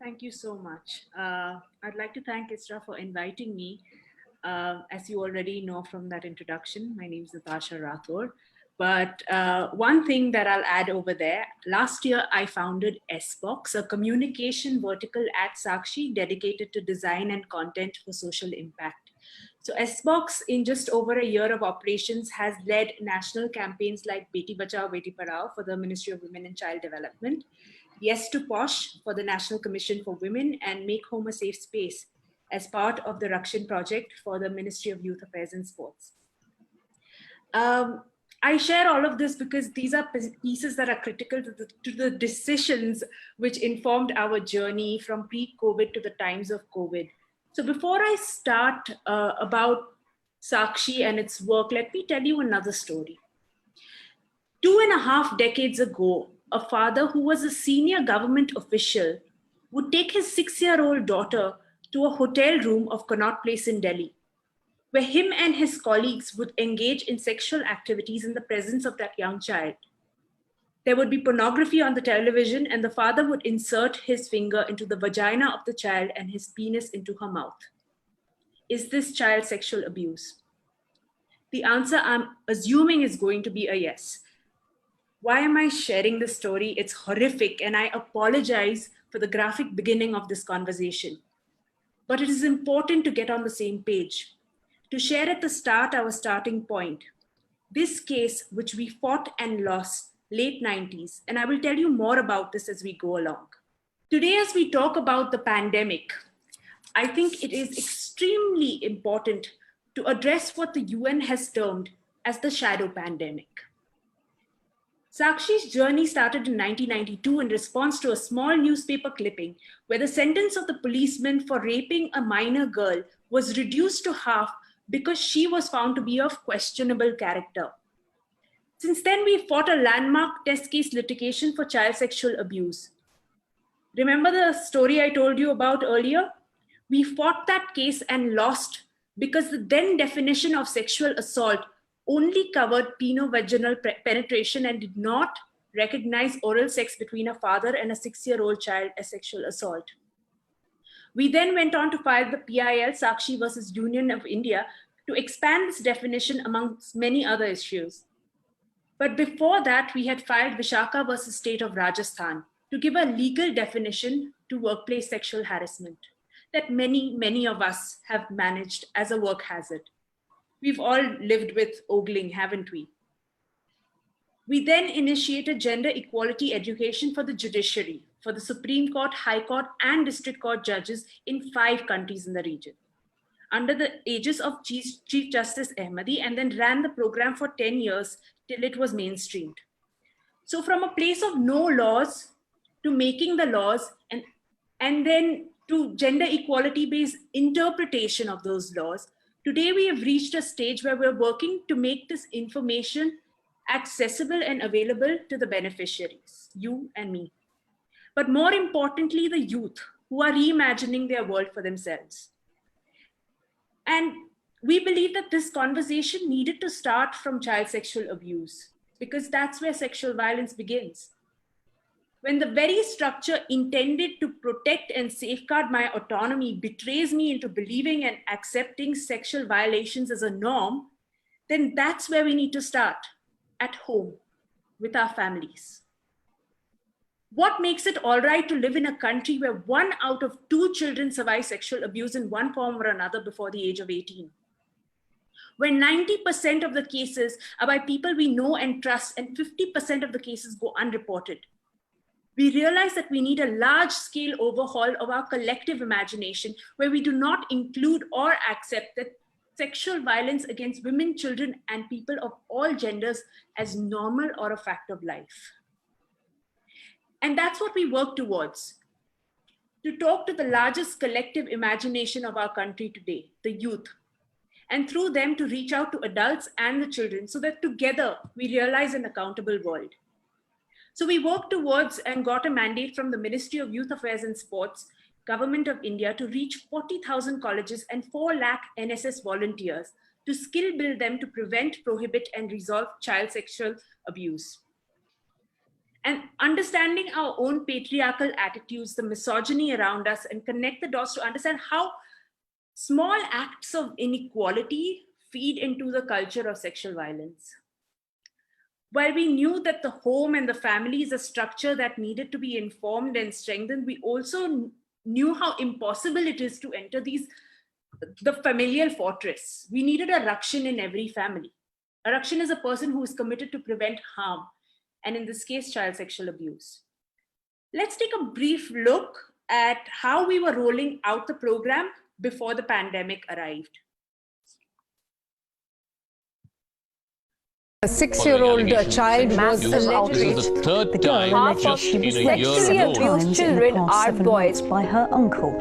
Thank you so much. I'd like to thank Isra for inviting me. As you already know from that introduction, my name is Natasja Rathore. But one thing that I'll add over there, last year I founded SBox, a communication vertical at Sakshi dedicated to design and content for social impact. So SBox, in just over a year of operations, has led national campaigns like Beti Bachao, Beti Padhao for the Ministry of Women and Child Development, Yes to Posh for the National Commission for Women, and Make Home a Safe Space as part of the Rakshan project for the Ministry of Youth Affairs and Sports. I share all of this because these are pieces that are critical to the decisions which informed our journey from pre-COVID to the times of COVID. So before I start about Sakshi and its work, let me tell you another story. 2.5 decades ago, a father who was a senior government official would take his 6-year-old daughter to a hotel room of Connaught Place in Delhi, where him and his colleagues would engage in sexual activities in the presence of that young child. There would be pornography on the television, and the father would insert his finger into the vagina of the child and his penis into her mouth. Is this child sexual abuse? The answer I'm assuming is going to be a yes. Why am I sharing this story? It's horrific, and I apologize for the graphic beginning of this conversation. But it is important to get on the same page, to share at the start our starting point. This case, which we fought and lost late 90s, and I will tell you more about this as we go along. Today, as we talk about the pandemic, I think it is extremely important to address what the UN has termed as the shadow pandemic. Sakshi's journey started in 1992 in response to a small newspaper clipping where the sentence of the policeman for raping a minor girl was reduced to half because she was found to be of questionable character. Since then, we fought a landmark test case litigation for child sexual abuse. Remember the story I told you about earlier? We fought that case and lost because the then definition of sexual assault only covered penovaginal penetration and did not recognize oral sex between a father and a 6-year-old child as sexual assault. We then went on to file the PIL, Sakshi versus Union of India, to expand this definition amongst many other issues. But before that, we had filed Vishaka versus State of Rajasthan to give a legal definition to workplace sexual harassment that many of us have managed as a work hazard. We've all lived with ogling, haven't we? We then initiated gender equality education for the judiciary, for the Supreme Court, High Court, and District Court judges in 5 countries in the region, under the aegis of Chief Justice Ahmadi, and then ran the program for 10 years till it was mainstreamed. So from a place of no laws to making the laws and then to gender equality-based interpretation of those laws, today, we have reached a stage where we're working to make this information accessible and available to the beneficiaries, you and me. But more importantly, the youth who are reimagining their world for themselves. And we believe that this conversation needed to start from child sexual abuse because that's where sexual violence begins. When the very structure intended to protect and safeguard my autonomy betrays me into believing and accepting sexual violations as a norm, then that's where we need to start, at home, with our families. What makes it all right to live in a country where 1 out of 2 children survive sexual abuse in one form or another before the age of 18? When 90% of the cases are by people we know and trust, and 50% of the cases go unreported. We realize that we need a large-scale overhaul of our collective imagination where we do not include or accept that sexual violence against women, children, and people of all genders as normal or a fact of life. And that's what we work towards, to talk to the largest collective imagination of our country today, the youth, and through them to reach out to adults and the children so that together we realize an accountable world. So we worked towards and got a mandate from the Ministry of Youth Affairs and Sports, Government of India, to reach 40,000 colleges and 4 lakh NSS volunteers to skill build them to prevent, prohibit, and resolve child sexual abuse. And understanding our own patriarchal attitudes, the misogyny around us, and connect the dots to understand how small acts of inequality feed into the culture of sexual violence. While we knew that the home and the family is a structure that needed to be informed and strengthened, we also knew how impossible it is to enter the familial fortress. We needed a Rakshan in every family. A Rakshan is a person who is committed to prevent harm, and in this case, child sexual abuse. Let's take a brief look at how we were rolling out the program before the pandemic arrived. A 6-year-old child was alleged. This is the third time just in a year Sexually alone. abused children are boys. By her uncle.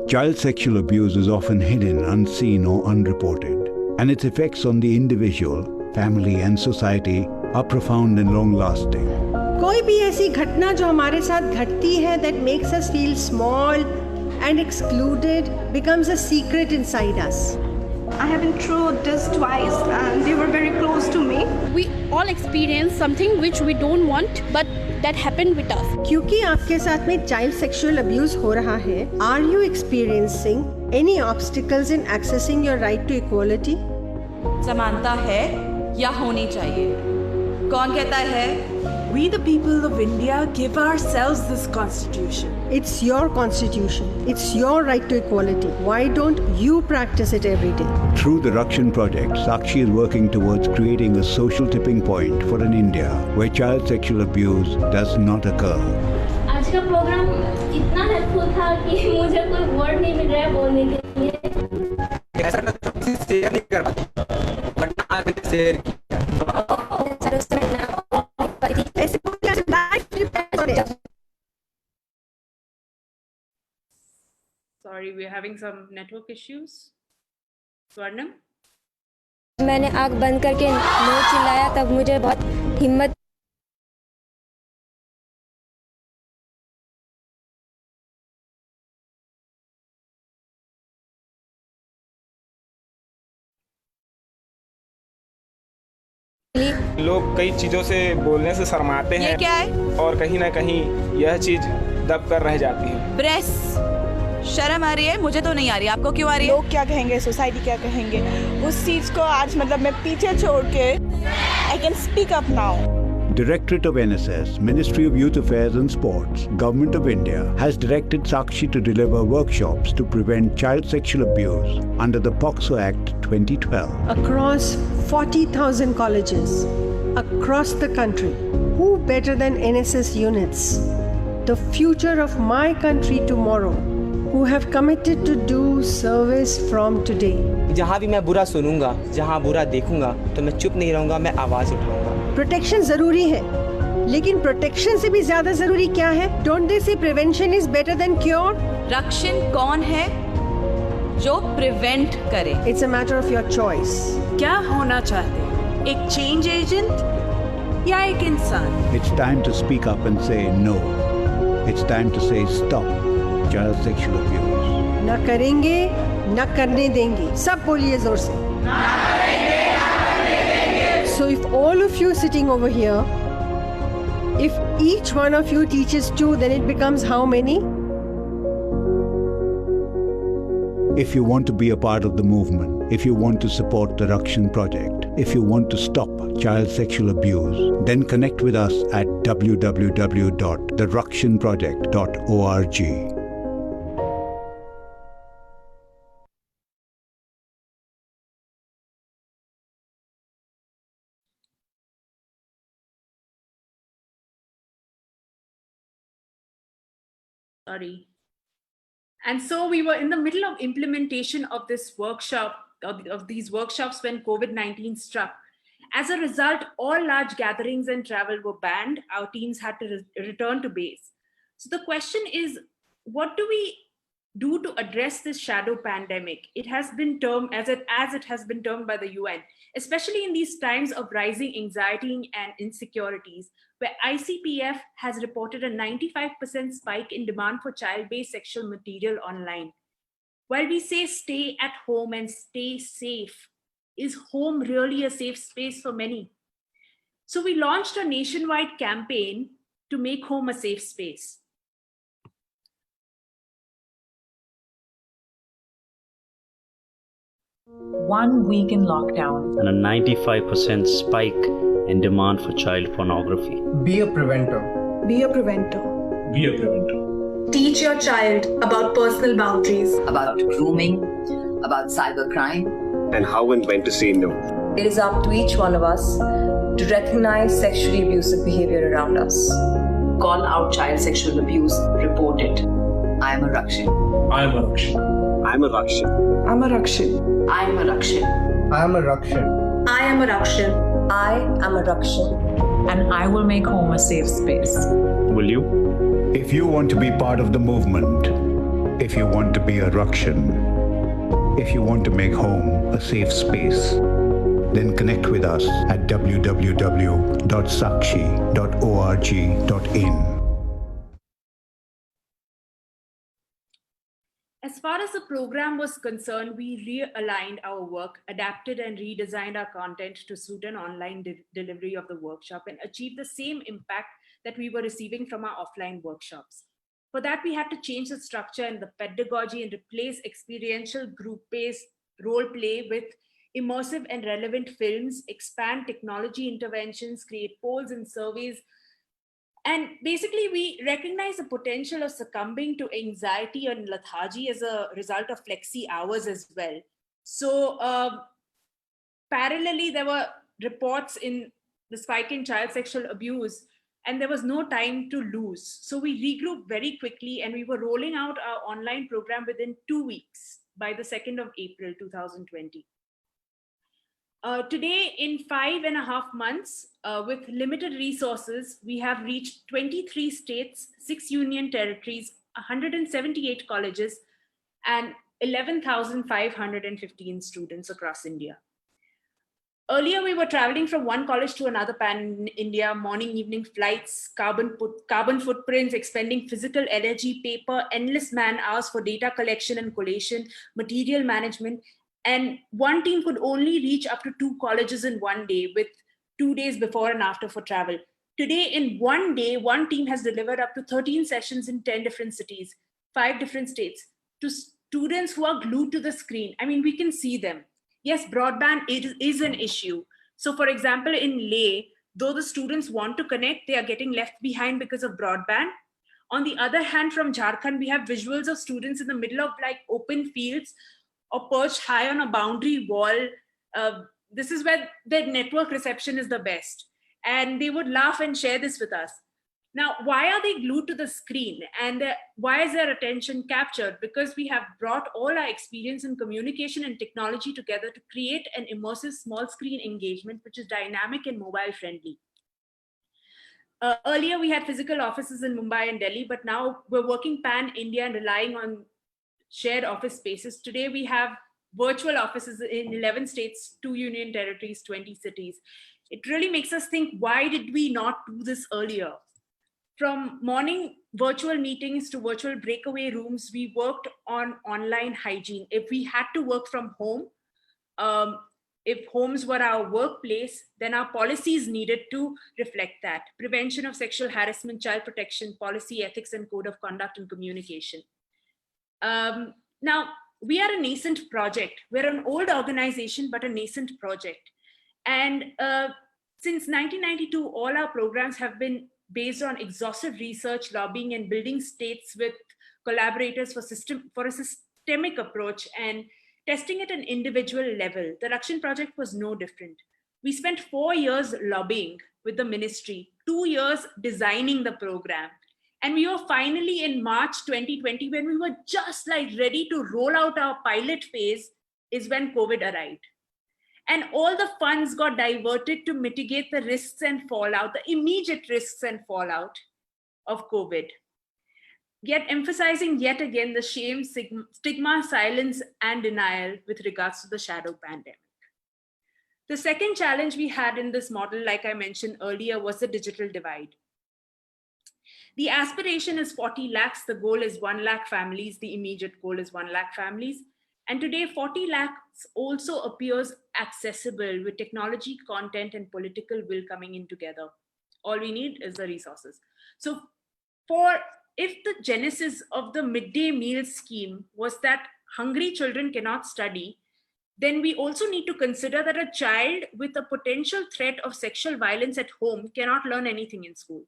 Child sexual abuse is often hidden, unseen or unreported, and its effects on the individual, family and society are profound and long-lasting. कोई भी ऐसी घटना जो हमारे साथ घटती है that makes us feel small and excluded becomes a secret inside us. I have been through this twice and they were very close to me. We all experience something which we don't want but that happened with us. क्योंकि आपके साथ में child sexual abuse हो रहा है, are you experiencing any obstacles in accessing your right to equality? समानता है या होनी चाहिए? कौन कहता है? We the people of India give ourselves this constitution. It's your constitution. It's your right to equality. Why don't you practice it every day? Through the Rakshan project, Sakshi is working towards creating a social tipping point for an India where child sexual abuse does not occur. आज का programme इतना helpful था कि मुझे कोई word नहीं मिल रहा है बोलने के लिए। ऐसा लगता है कि शेयर नहीं कर पाते, बट आपने शेयर किया। Sorry, we're having some network issues. Swarnam? मैंने आँख बंद करके नो चिल्लाया तब मुझे बहुत हिम्मत लोग कई चीजों से बोलने से शर्माते हैं। ये क्या है? और कहीं ना कहीं यह चीज दब कर रह जाती है। प्रेस शर्म आ रही है? मुझे तो नहीं आ रही, आपको क्यों आ रही है? लोग क्या कहेंगे, सोसाइटी क्या कहेंगे, उस चीज को आज मतलब मैं पीछे छोड़ के I can speak up now. Directorate of NSS, Ministry of Youth Affairs and Sports, Government of India has directed Sakshi to deliver workshops to prevent child sexual abuse under the POCSO Act 2012. Across 40,000 colleges, across the country, who better than NSS units, the future of my country tomorrow, who have committed to do service from today. जहाँ भी मैं बुरा सुनूंगा, जहाँ बुरा देखूंगा, तो मैं चुप नहीं रहूंगा, मैं आवाज उठाऊंगा। प्रोटेक्शन जरूरी है, लेकिन प्रोटेक्शन से भी ज्यादा जरूरी क्या है? Don't they say prevention is better than cure? रक्षण कौन है जो प्रिवेंट करे? It's a matter of your choice. क्या होना चाहते हैं? एक चेंज एजेंट या एक इंसान? It's time to speak up and say no. It's time to say stop child sexual abuse. न करेंगे, न करने देंगे। सब बोलिए जोर से। So if all of you sitting over here, if each one of you teaches 2, then it becomes how many? If you want to be a part of the movement, if you want to support the Rakshan project, if you want to stop child sexual abuse, then connect with us at www.therakshanproject.org. Sorry. And so we were in the middle of implementation of this workshop, of these workshops when COVID-19 struck. As a result, all large gatherings and travel were banned. Our teams had to return to base. So the question is, what do we do to address this shadow pandemic? It has been termed, as it has been termed by the UN, especially in these times of rising anxiety and insecurities, where ICPF has reported a 95% spike in demand for child-based sexual material online. While we say stay at home and stay safe, is home really a safe space for many? So we launched a nationwide campaign to make home a safe space. One week in lockdown. And a 95% spike in demand for child pornography. Be a preventer. Be a preventer. Be a preventer. Teach your child about personal boundaries, about grooming, about cybercrime, and how and when to say no. It is up to each one of us to recognize sexually abusive behavior around us. Call out child sexual abuse, report it. I am a Rakshin. I am a Rakshin. I am a Rakshin. I'm a Rakshin. I am a Rakshin. I am a Rakshin. I am a Rakshin. I am a Rakshin. And I will make home a safe space. Will you? If you want to be part of the movement, if you want to be a Rakshin, if you want to make home a safe space, then connect with us at www.sakshi.org.in. As far as the program was concerned, we realigned our work, adapted and redesigned our content to suit an online delivery of the workshop and achieve the same impact that we were receiving from our offline workshops. For that, we had to change the structure and the pedagogy and replace experiential group-based role play with immersive and relevant films, expand technology interventions, create polls and surveys. And basically, we recognize the potential of succumbing to anxiety and lethargy as a result of flexi hours as well. So parallelly, there were reports in the spike in child sexual abuse, and there was no time to lose. So we regrouped very quickly, and we were rolling out our online program within 2 weeks by the 2nd of April, 2020. Today, in 5.5 months, with limited resources, we have reached 23 states, 6 union territories, 178 colleges, and 11,515 students across India. Earlier, we were traveling from one college to another pan-India, morning, evening flights, carbon footprints, expending physical energy, paper, endless man hours for data collection and collation, material management. And one team could only reach up to 2 colleges in one day, with 2 days before and after for travel. Today, in one day, one team has delivered up to 13 sessions in 10 different cities, 5 different states, to students who are glued to the screen. I mean, we can see them. Yes, broadband is an issue. So for example, in Leh, though the students want to connect, they are getting left behind because of broadband. On the other hand, from Jharkhand, we have visuals of students in the middle of like open fields or perched high on a boundary wall. This is where their network reception is the best. And they would laugh and share this with us. Now, why are they glued to the screen? And why is their attention captured? Because we have brought all our experience in communication and technology together to create an immersive small screen engagement, which is dynamic and mobile friendly. Earlier, we had physical offices in Mumbai and Delhi, but now we're working pan-India and relying on shared office spaces. Today, we have virtual offices in 11 states, 2 union territories, 20 cities. It really makes us think, why did we not do this earlier? From morning virtual meetings to virtual breakaway rooms, we worked on online hygiene. If we had to work from home, if homes were our workplace, then our policies needed to reflect that. Prevention of sexual harassment, child protection, policy, ethics, and code of conduct and communication. Now, we are a nascent project. We're an old organization, but a nascent project. And since 1992, all our programs have been based on exhaustive research, lobbying, and building states with collaborators for a systemic approach and testing at an individual level. The Rakshin project was no different. We spent 4 years lobbying with the ministry, 2 years designing the program. And we were finally in March 2020, when we were just like ready to roll out our pilot phase, is when COVID arrived. And all the funds got diverted to mitigate the risks and fallout, the immediate risks and fallout of COVID. Yet emphasizing yet again the shame, stigma, silence, and denial with regards to the shadow pandemic. The second challenge we had in this model, like I mentioned earlier, was the digital divide. The aspiration is 40 lakhs, the goal is 1 lakh families, the immediate goal is 1 lakh families. And today, 40 lakhs also appears accessible with technology, content, and political will coming in together. All we need is the resources. So if the genesis of the midday meal scheme was that hungry children cannot study, then we also need to consider that a child with a potential threat of sexual violence at home cannot learn anything in school.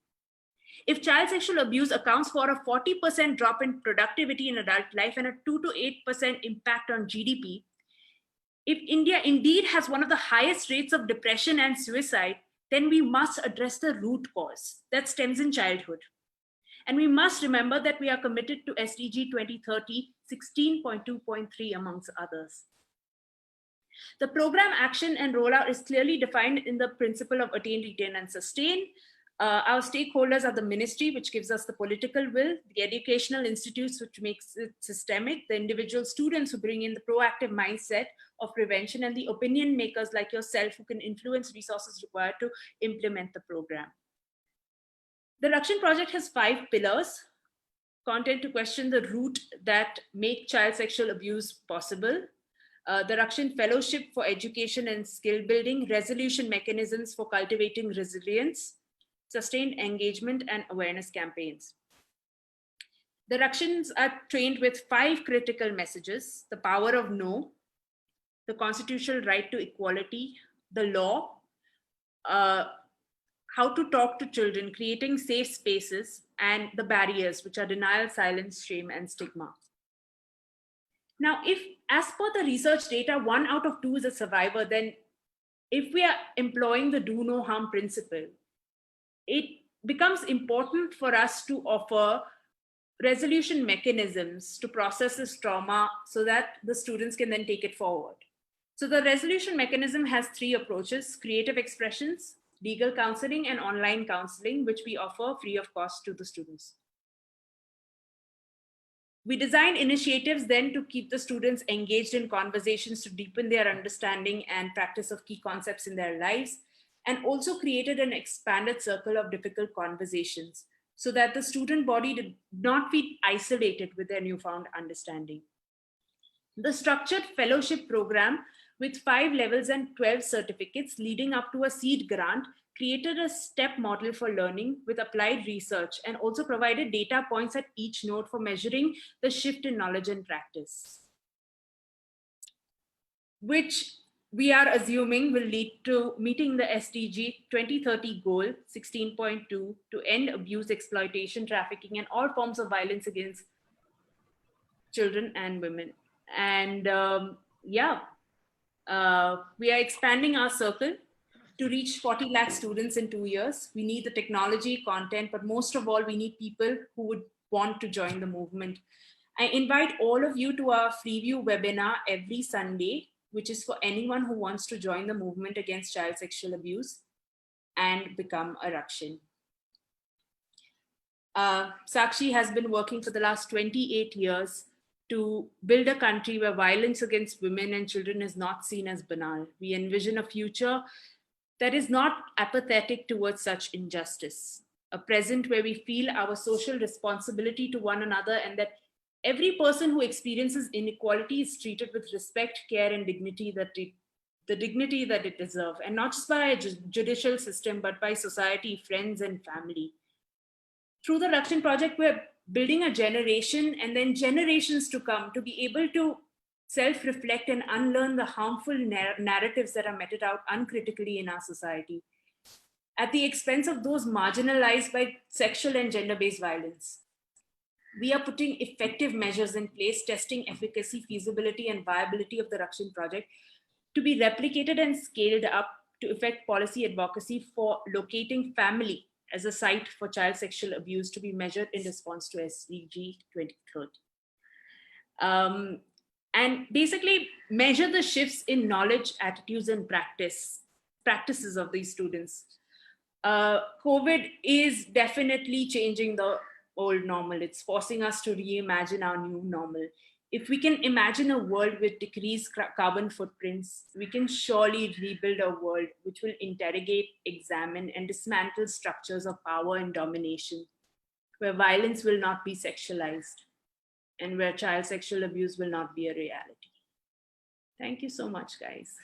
If child sexual abuse accounts for a 40% drop in productivity in adult life and a 2 to 8% impact on GDP, if India indeed has one of the highest rates of depression and suicide, then we must address the root cause that stems in childhood. And we must remember that we are committed to SDG 2030 16.2.3 amongst others. The program action and rollout is clearly defined in the principle of attain, retain, and sustain. Our stakeholders are the ministry, which gives us the political will, the educational institutes, which makes it systemic, the individual students who bring in the proactive mindset of prevention, and the opinion makers like yourself who can influence resources required to implement the program. The Rakshan project has 5 pillars: content to question the root that make child sexual abuse possible, the Rakshan Fellowship for Education and Skill Building, resolution mechanisms for cultivating resilience, sustained engagement, and awareness campaigns. The Rakshans are trained with 5 critical messages: the power of no, the constitutional right to equality, the law, how to talk to children, creating safe spaces, and the barriers, which are denial, silence, shame, and stigma. Now, if, as per the research data, 1 out of 2 is a survivor, then if we are employing the do no harm principle, it becomes important for us to offer resolution mechanisms to process this trauma so that the students can then take it forward. So the resolution mechanism has 3 approaches: creative expressions, legal counseling, and online counseling, which we offer free of cost to the students. We design initiatives then to keep the students engaged in conversations to deepen their understanding and practice of key concepts in their lives, and also created an expanded circle of difficult conversations so that the student body did not feel isolated with their newfound understanding. The structured fellowship program with 5 levels and 12 certificates leading up to a seed grant created a step model for learning with applied research, and also provided data points at each node for measuring the shift in knowledge and practice, which we are assuming will lead to meeting the SDG 2030 goal 16.2 to end abuse, exploitation, trafficking, and all forms of violence against children and women. And we are expanding our circle to reach 40 lakh students in 2 years. We need the technology, content, but most of all, we need people who would want to join the movement. I invite all of you to our Freeview webinar every Sunday, which is for anyone who wants to join the movement against child sexual abuse and become a Rakshan. Sakshi has been working for the last 28 years to build a country where violence against women and children is not seen as banal. We envision a future that is not apathetic towards such injustice, a present where we feel our social responsibility to one another, and that every person who experiences inequality is treated with respect, care, and dignity that it deserves, and not just by a judicial system, but by society, friends, and family. Through the Rakshan project, we're building a generation and then generations to come to be able to self-reflect and unlearn the harmful narratives that are meted out uncritically in our society, at the expense of those marginalized by sexual and gender-based violence. We are putting effective measures in place, testing efficacy, feasibility, and viability of the Rakshan project to be replicated and scaled up to effect policy advocacy for locating family as a site for child sexual abuse to be measured in response to SDG 2030. And basically measure the shifts in knowledge, attitudes, and practices of these students. COVID is definitely changing the old normal. It's forcing us to reimagine our new normal. If we can imagine a world with decreased carbon footprints, we can surely rebuild a world which will interrogate, examine, and dismantle structures of power and domination, where violence will not be sexualized, and where child sexual abuse will not be a reality. Thank you so much, guys.